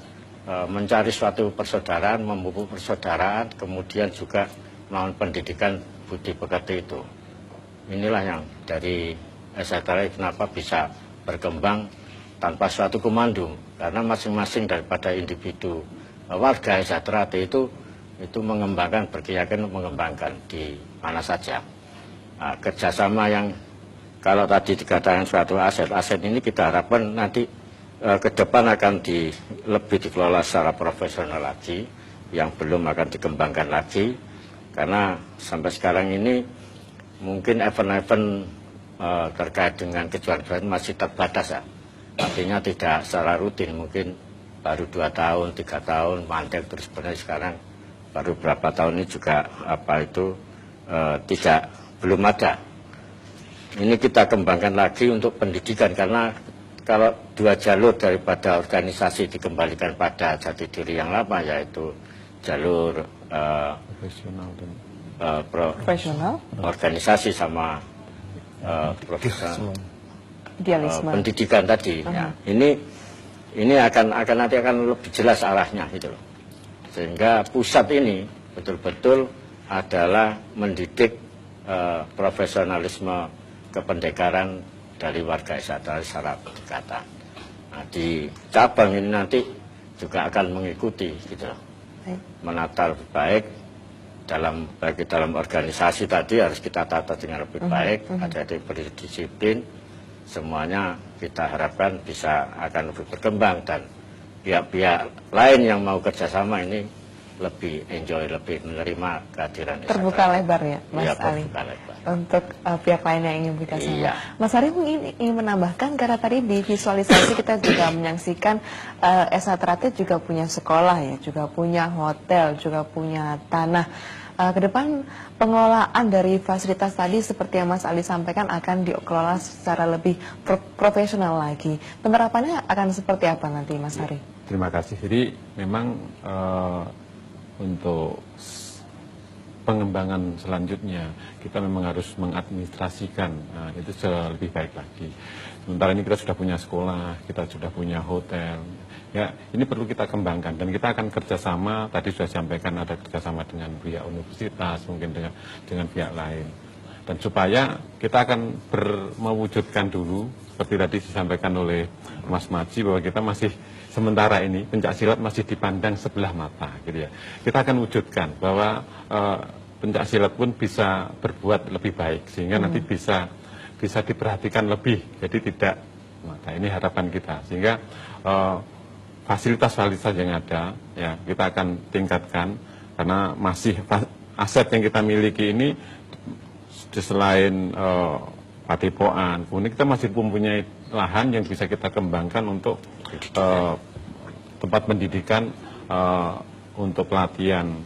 mencari suatu persaudaraan, memupuk persaudaraan, kemudian juga melawan pendidikan budi pekerti itu. Inilah yang dari S.H. Trate kenapa bisa berkembang tanpa suatu komando, karena masing-masing daripada individu warga S.H. Trate itu mengembangkan, berkeyakinan mengembangkan di mana saja. Nah, kerjasama yang kalau tadi dikatakan suatu aset ini kita harapkan nanti ke depan akan lebih dikelola secara profesional lagi, yang belum akan dikembangkan lagi, karena sampai sekarang ini mungkin event-event terkait dengan kejuaraan masih terbatas ya. Artinya tidak secara rutin, mungkin baru 2 tahun, 3 tahun, mandek terus. Sebenarnya sekarang baru berapa tahun ini juga belum ada. Ini kita kembangkan lagi untuk pendidikan, karena kalau 2 jalur daripada organisasi dikembalikan pada jati diri yang lama, yaitu jalur Profesional, organisasi sama profesional. idealisme. Pendidikan tadi. Ya. Ini nanti akan lebih jelas arahnya gitu loh. Sehingga pusat ini betul-betul adalah mendidik profesionalisme kependekaran dari warga S.H. Trate secara pendekatan. Nah, di cabang ini nanti juga akan mengikuti gitu loh. Menata lebih baik dalam organisasi tadi harus kita tata dengan lebih baik, ada berdisiplin. Semuanya kita harapkan akan lebih berkembang, dan pihak-pihak lain yang mau kerjasama ini lebih enjoy, lebih menerima kehadiran S.H. Terbuka lebar ya Mas Ya, Ali terbuka lebar. untuk pihak lain yang ingin bekerjasama. Iya. Mas Ari mungkin ingin menambahkan, karena tadi di visualisasi kita juga menyaksikan S.H. Trate juga punya sekolah ya, juga punya hotel, juga punya tanah. Ke depan pengelolaan dari fasilitas tadi seperti yang Mas Ali sampaikan akan dikelola secara lebih profesional lagi. Penerapannya akan seperti apa nanti Mas Ari? Terima kasih. Jadi memang untuk pengembangan selanjutnya kita memang harus mengadministrasikan, itu lebih baik lagi. Sementara ini kita sudah punya sekolah, kita sudah punya hotel, ya ini perlu kita kembangkan dan kita akan kerjasama. Tadi sudah sampaikan ada kerjasama dengan pihak universitas, mungkin dengan pihak lain. Dan supaya kita akan mewujudkan dulu seperti tadi disampaikan oleh Mas Maji bahwa kita masih sementara ini pencak silat masih dipandang sebelah mata, gitu ya. Kita akan wujudkan bahwa pencak silat pun bisa berbuat lebih baik sehingga nanti bisa diperhatikan lebih, jadi tidak. Nah, ini harapan kita sehingga fasilitas-fasilitas yang ada ya kita akan tingkatkan karena masih aset yang kita miliki ini selain padepokan, kemudian kita masih mempunyai lahan yang bisa kita kembangkan untuk tempat pendidikan untuk pelatihan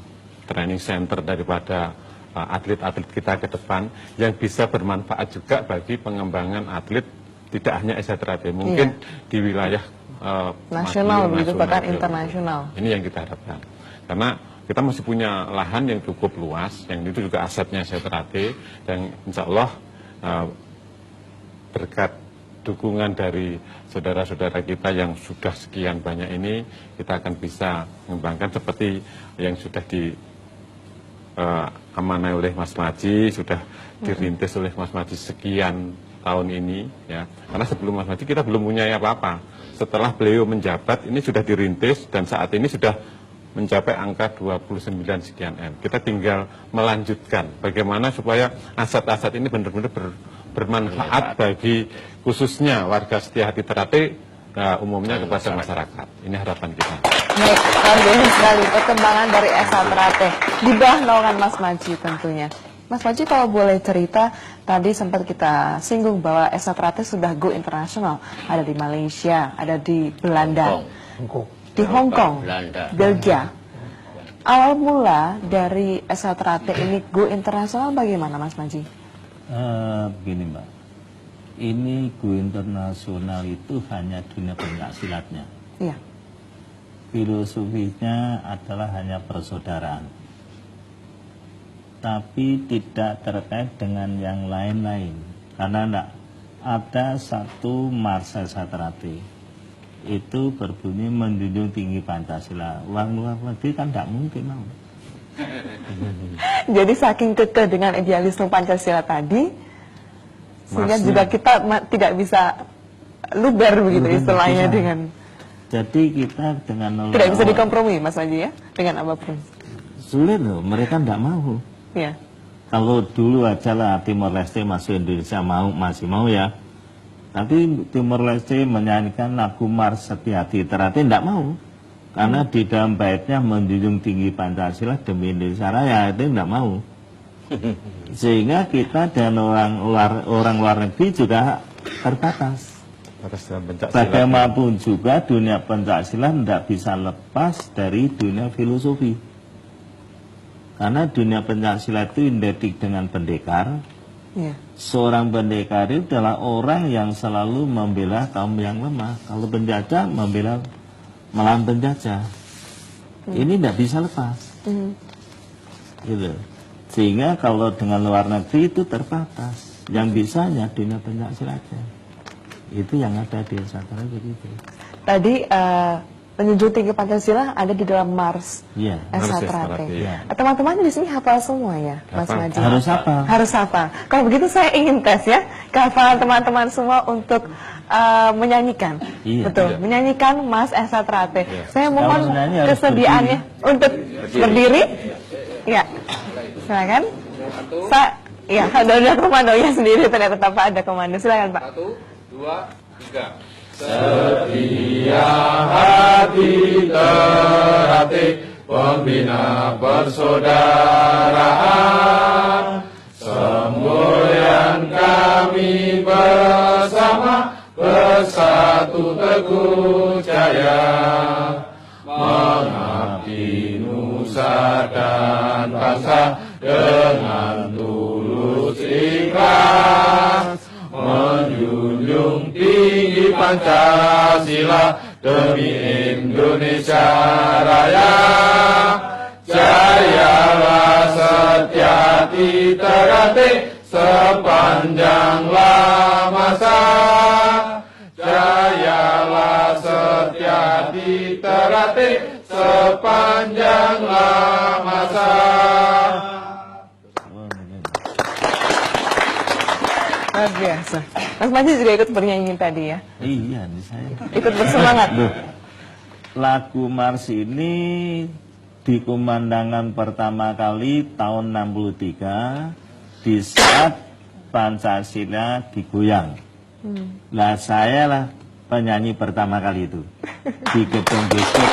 training center daripada atlet-atlet kita ke depan yang bisa bermanfaat juga bagi pengembangan atlet tidak hanya SHTRAT, mungkin di wilayah nasional begitu bahkan gitu. internasional. Ini yang kita harapkan karena kita masih punya lahan yang cukup luas, yang itu juga asetnya SHTRAT, dan insya Allah berkat dukungan dari saudara-saudara kita yang sudah sekian banyak ini, kita akan bisa mengembangkan seperti yang sudah amanai oleh Mas Maji, sudah dirintis oleh Mas Maji sekian tahun ini, ya. Karena sebelum Mas Maji kita belum punya apa-apa. Setelah beliau menjabat ini sudah dirintis dan saat ini sudah mencapai angka 29 sekian M. Kita tinggal melanjutkan bagaimana supaya aset-aset ini benar-benar bermanfaat bagi khususnya warga Setiahati Ternate, umumnya kepada masyarakat. Ini harapan kita. Baik, luar biasa sekali perkembangan dari SH Ternate di bawah naungan Mas Maji tentunya. Mas Maji kalau boleh cerita, tadi sempat kita singgung bahwa SH Ternate sudah go internasional, ada di Malaysia, ada di Belanda, di Hong Kong, Belanda, Belgia. Awal mula dari SH Ternate ini go internasional bagaimana Mas Maji? Begini Mbak, ini go internasional itu hanya dunia pencak silatnya. Iya. Filosofinya adalah hanya persaudaraan, tapi tidak terkait dengan yang lain-lain. Karena tidak ada satu Mars SH Ternate itu berbunyi menjunjung tinggi Pancasila. Orang luar negeri kan tidak mungkin mau. Jadi saking kekeh dengan idealisme Pancasila tadi, sehingga juga kita tidak bisa luber begitu istilahnya dengan. Jadi kita dengan Tidak bisa dikompromi Mas Maji ya dengan apapun. Sulit loh, mereka tidak mau. Iya. Kalau dulu aja lah Timor Leste masuk Indonesia masih mau ya. Tapi Timor Leste menyanyikan lagu Mars Setiahati Ternate tidak mau. Karena di dalam baitnya menjunjung tinggi Pancasila demi Indonesia Raya, itu tidak mau. Sehingga kita dan orang luar negeri juga terbatas. Bagaimanapun juga dunia pencaksilat tidak bisa lepas dari dunia filosofi. Karena dunia pencaksilat itu identik dengan pendekar. Ya. Seorang pendekar itu adalah orang yang selalu membela kaum yang lemah. Kalau penjajah membela melawan penjajah. Ini tidak bisa lepas. Gitu. Sehingga kalau dengan luar negeri itu terbatas. Yang bisanya dunia pencaksilatnya. Itu yang ada di Nusantara begitu. Tadi menjunjung tinggi Pancasila ada di dalam Mars SH Ternate. Teman-teman di sini hafal semua ya, Mas Maji? Harus hafal. Harus hafal. Kalau begitu saya ingin tes ya, kehafalan teman-teman semua untuk menyanyikan. Betul, menyanyikan Mas SH Ternate. Saya mohon kesediaannya untuk berdiri. Ya, silakan. Ya, ada komandonya sendiri ternyata tanpa ada komando. Silakan Pak. 1, 2, 3. Setia hati Ternate, pembina persaudaraan, semboyan kami bersama, bersatu teguh jaya, mengabdi nusa dan bangsa dengan tulus ikhlas, menjunjung tinggi Pancasila demi Indonesia Raya. Jayalah di Ternate sepanjanglah masa. Jayalah setia di Ternate sepanjanglah masa. Luar biasa. Mas Panji juga ikut bernyanyi tadi ya? Iya, nih saya. Ikut bersemangat. Loh, lagu Mars ini dikumandangkan pertama kali tahun 63 di saat Pancasila digoyang. Nah, saya lah penyanyi pertama kali itu di gedung besok.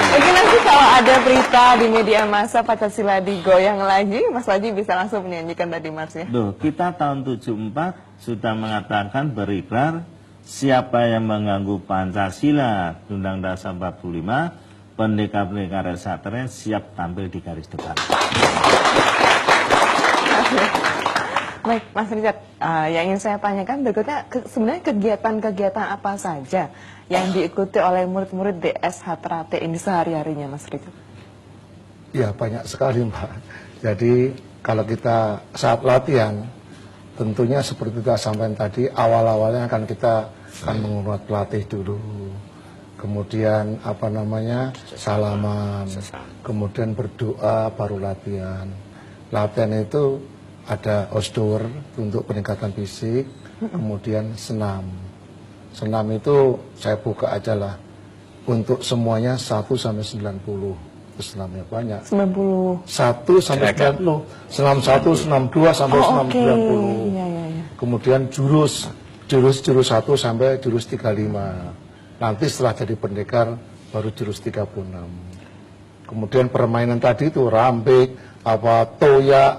Mungkin nanti kalau ada berita di media massa Pancasila digoyang lagi, Mas Panji bisa langsung menyanyikan tadi Mars ya? Loh, kita tahun 74 sudah mengatakan berikrar siapa yang mengganggu Pancasila Undang-Undang Dasar 45, pendekar-pendekar SHTRA siap tampil di garis depan. Baik, Mas Richard, yang ingin saya tanyakan berikutnya, sebenarnya kegiatan-kegiatan apa saja yang diikuti oleh murid-murid DSH Ternate ini sehari-harinya, Mas Richard? Ya, banyak sekali, Mbak. Jadi, kalau kita saat latihan, tentunya seperti kita sampaikan tadi, awal-awalnya kita akan menghormat pelatih dulu. Kemudian, salaman. Kemudian berdoa, baru latihan. Latihan itu ada outdoor untuk peningkatan fisik, kemudian senam. Senam itu saya buka aja lah. Untuk semuanya 1 sampai 90. Senamnya banyak. 90. 1 sampai 90. Senam 1, senam 2 sampai senam 90. Iya. Kemudian jurus 1 sampai jurus 35. Nanti setelah jadi pendekar baru jurus 36. Kemudian permainan tadi itu rambik, toya,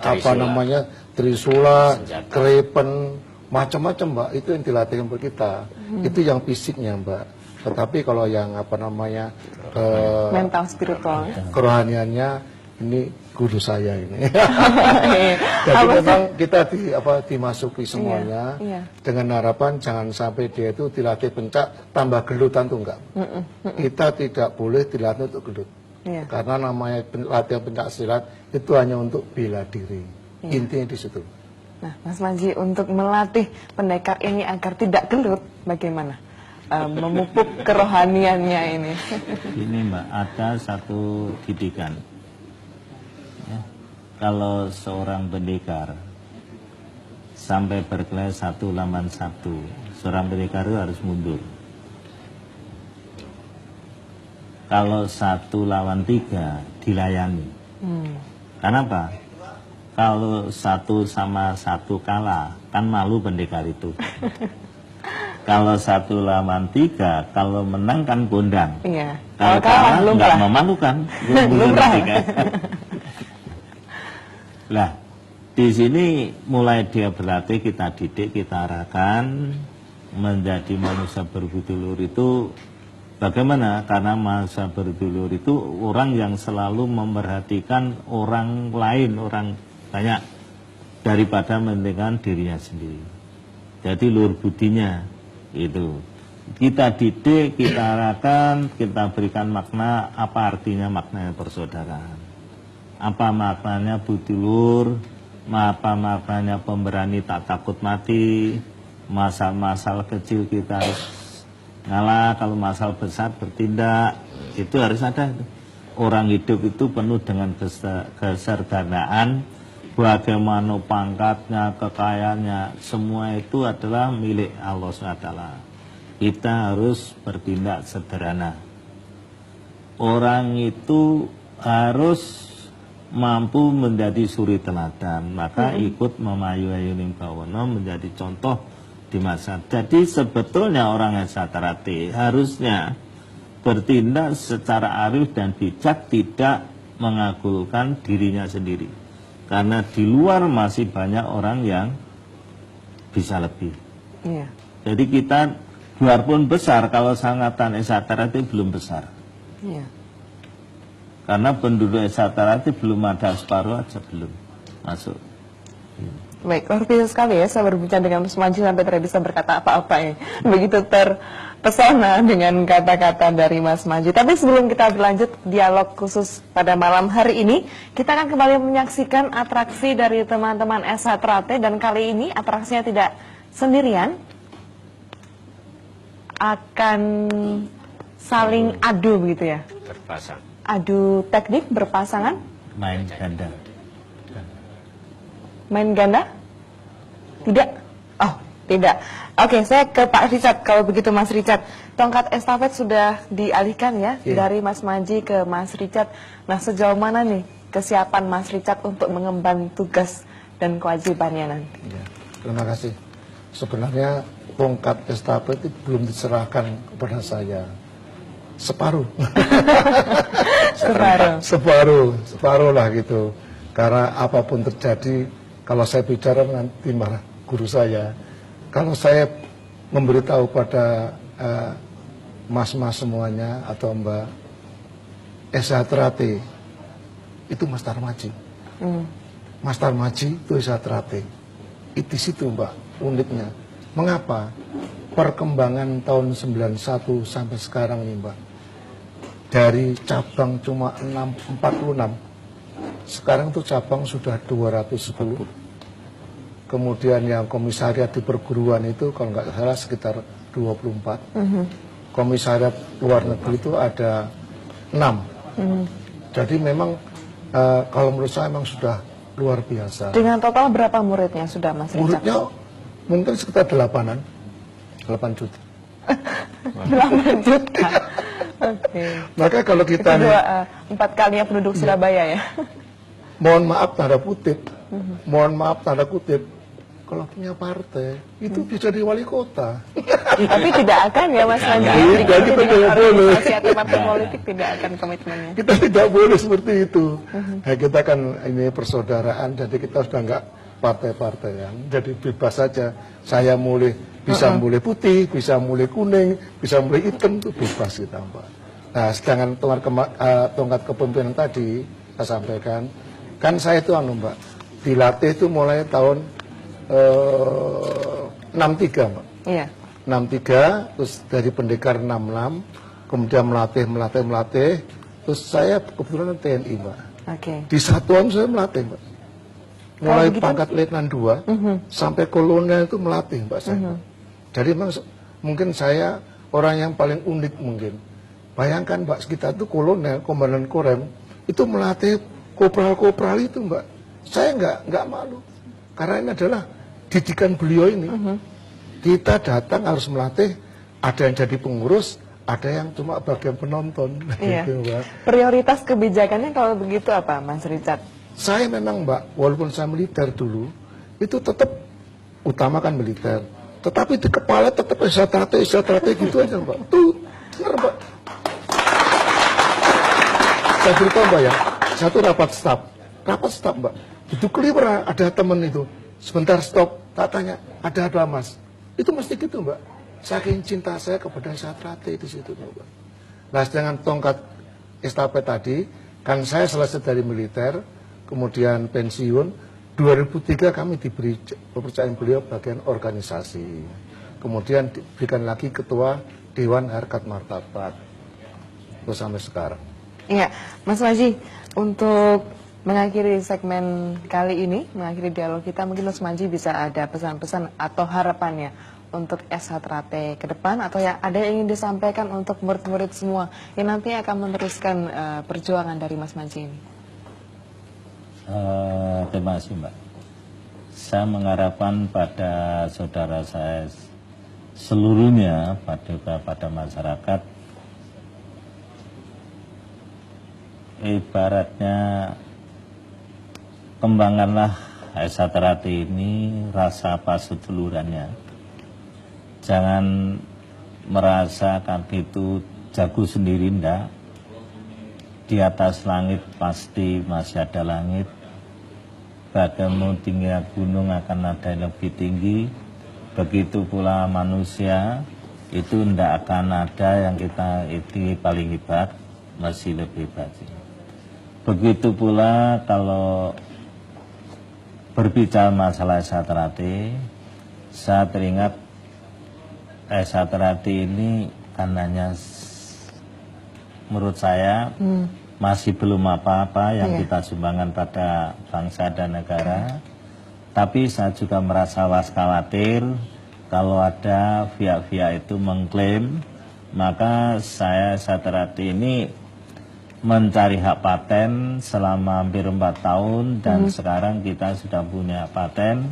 trisula, krepen, macam-macam, Mbak. Itu yang dilatih untuk kita. Itu yang fisiknya, Mbak. Tetapi kalau yang mental spiritual, kerohaniannya, ini guru saya ini. Jadi memang kita dimasuki semuanya dengan harapan jangan sampai dia itu dilatih pencak tambah gelutan tuh enggak. Kita tidak boleh dilatih untuk gelut. Karena namanya latihan pencak silat itu hanya untuk bela diri. Intinya di situ. Nah, Mas Panji, untuk melatih pendekar ini agar tidak gelut, bagaimana memupuk kerohaniannya ini? Ini Mbak, ada satu didikan. Ya, kalau seorang pendekar sampai berkelahi 1 lawan 1, seorang pendekar itu harus mundur. Kalau 1 lawan 3 dilayani. Kenapa? Kalau 1 sama 1 kalah, kan malu pendekar itu. Kalau 1 lawan 3, kalau menang kan gondang. Iya. Kalau kalah nggak memalukan. Lah, di sini mulai dia berlatih, kita didik, kita arahkan menjadi manusia berbudi luhur itu. Bagaimana? Karena manusia berdulur itu orang yang selalu memperhatikan orang lain, orang banyak daripada mementingkan dirinya sendiri. Jadi luhur budinya itu. Kita didik, kita arahkan, kita berikan makna, apa artinya maknanya persaudaraan. Apa maknanya budi luhur, apa maknanya pemberani tak takut mati, masalah-masalah kecil kita harus ngalah, kalau masalah besar bertindak, itu harus ada. Orang hidup itu penuh dengan keserdanaan, bagaimana pangkatnya, kekayaannya, semua itu adalah milik Allah SWT. Kita harus bertindak sederhana. Orang itu harus mampu menjadi suri teladan, maka ikut memayu ayuning bawono menjadi contoh di masa. Jadi sebetulnya orang SHTRA harusnya bertindak secara arif dan bijak, tidak mengagulkan dirinya sendiri. Karena di luar masih banyak orang yang bisa lebih. Iya. Jadi kita biarpun besar, kalau sangatan SHTRA belum besar. Iya. Karena penduduk SHTRA belum ada separuh aja belum masuk. Baik, luar biasa sekali ya saya berbincang dengan Mas Manji sampai tidak bisa berkata apa-apa ya. Begitu terpesona dengan kata-kata dari Mas Manji. Tapi sebelum kita berlanjut dialog khusus pada malam hari ini, kita akan kembali menyaksikan atraksi dari teman-teman SH Trate, dan kali ini atraksinya tidak sendirian, akan saling adu begitu ya. Berpasang. Adu teknik berpasangan, Main ganda. main ganda? Tidak? Oh, tidak. Oke, saya ke Pak Richard. Kalau begitu Mas Richard, tongkat estafet sudah dialihkan ya dari Mas Manji ke Mas Richard. Nah, sejauh mana nih kesiapan Mas Richard untuk mengemban tugas dan kewajibannya nanti? Ya, terima kasih. Sebenarnya tongkat estafet itu belum diserahkan kepada saya. Separuh. Separuh lah gitu. Karena apapun terjadi, kalau saya bicara nanti marah guru saya. Kalau saya memberitahu pada mas-mas semuanya atau Mbak SH Trate, itu Mas Tarmaji. Mas Tarmaji itu SH Trate. Itu situ Mbak uniknya. Mengapa? Perkembangan tahun 91 sampai sekarang ini Mbak. Dari cabang cuma 46, sekarang tuh cabang sudah 210. Kemudian yang komisariat di perguruan itu kalau nggak salah sekitar 24. Komisariat luar negeri itu ada 6. Jadi memang kalau menurut saya memang sudah luar biasa. Dengan total berapa muridnya sudah Mas Richard? Muridnya mungkin sekitar 8 juta. 8 juta. Oke. Maka kalau kita Itu 4 kalinya penduduk Surabaya ya. mohon maaf tanda kutip, kalau punya partai itu bisa di wali kota. Tapi tidak akan ya Mas Manji. Tidak, kita tidak boleh. Atau partai politik tidak akan komitmennya. Kita tidak boleh seperti itu. Nah, kita kan ini persaudaraan, jadi kita sudah nggak partai-partaian, jadi bebas saja. Saya bisa mulai putih, bisa mulai kuning, bisa mulai hitam, itu bebas kita Mbak. Nah, sedangkan tongkat kepemimpinan tadi saya sampaikan, kan saya itu Mbak, dilatih itu mulai tahun 63 Mbak. Iya. 63, terus dari pendekar 66, kemudian melatih, terus saya kebetulan TNI Mbak. Oke. Di satuan saya melatih Mbak. Mulai pangkat letnan 2 sampai kolonel itu melatih Mbak saya. Jadi memang mungkin saya orang yang paling unik mungkin. Bayangkan Mbak, kita itu kolonel, komandan korem, itu melatih kopral-kopral itu Mbak. Saya nggak malu. Karena ini adalah didikan beliau ini. Kita datang harus melatih, ada yang jadi pengurus, ada yang cuma bagian penonton. Iya. Gitu, Mbak. Prioritas kebijakannya kalau begitu apa Mas Richard? Saya memang Mbak, walaupun saya militer dulu, itu tetap utamakan militer. Tetapi di kepala tetap strategi gitu aja Mbak. Tuh, benar Mbak. Saya beritahu Mbak ya, satu rapat staf Mbak. Itu keliru ada temen itu, sebentar stop, tak tanya, ada apa Mas? Itu mesti gitu Mbak. Saking cinta saya kepada Trate di situ Mbak. Nah, dengan tongkat estafet tadi, kan saya selesai dari militer, kemudian pensiun, 2003 kami diberi kepercayaan beliau bagian organisasi. Kemudian diberikan lagi ketua Dewan Harkat Martabat. Terus sampai sekarang. Iya, Mas Manji, untuk mengakhiri segmen kali ini, mengakhiri dialog kita, mungkin Mas Manji bisa ada pesan-pesan atau harapannya untuk SH Trate ke depan, atau ya ada yang ingin disampaikan untuk murid-murid semua yang nantinya akan meneruskan perjuangan dari Mas Manji ini. Terima kasih Mbak. Saya mengharapkan pada saudara saya seluruhnya, pada masyarakat, ibaratnya kembangkanlah SH Trate ini rasa pasedulurannya. Jangan merasa kaki itu jago sendiri, enggak. Di atas langit pasti masih ada langit. Bagaimana tinggi gunung akan ada yang lebih tinggi. Begitu pula manusia itu tidak akan ada yang kita itu paling hebat, masih lebih hebat. Begitu pula kalau berbicara masalah Satrati, saya teringat Satrati ini kan hanya menurut saya masih belum apa-apa yang kita sumbangkan pada bangsa dan negara. Tapi saya juga merasa khawatir kalau ada pihak-pihak itu mengklaim, maka saya Satrati ini mencari hak paten selama hampir 4 tahun dan sekarang kita sudah punya paten.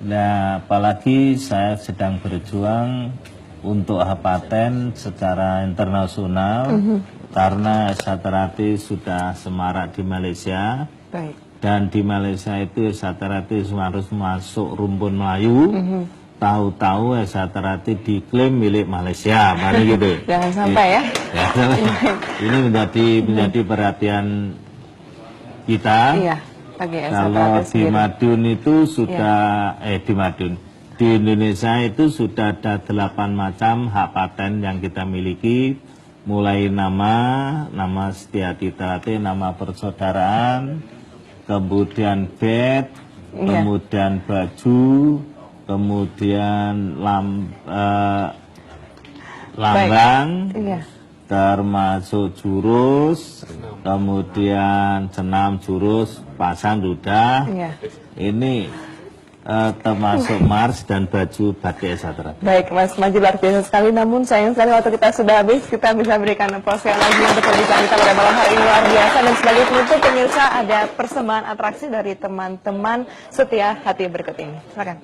Nah, apalagi saya sedang berjuang untuk hak paten secara internasional karena Satrati sudah semarak di Malaysia. Baik. Dan di Malaysia itu Satrati harus masuk rumpun Melayu. Tahu-tahu Satrati diklaim milik Malaysia, mari gitu. Jangan sampai ya. Ini menjadi perhatian kita. Iya, bagi Kalau Satrati di sendiri. Madun itu sudah di Indonesia itu sudah ada 8 macam hak paten yang kita miliki, mulai nama Setiati Trate, nama persaudaraan, kemudian bed, kemudian baju, kemudian lambang, termasuk jurus, kemudian senam jurus, pasang ludah. Ini termasuk mars dan baju batik Satrati. Baik, Mas Maji luar biasa sekali. Namun sayang sekali waktu kita sudah habis. Kita bisa berikan aplaus sekali lagi untuk perbincangan kita pada malam hari ini luar biasa. Dan sebagai penutup pemirsa ada persembahan atraksi dari teman-teman Setia Hati berikut ini. Silakan.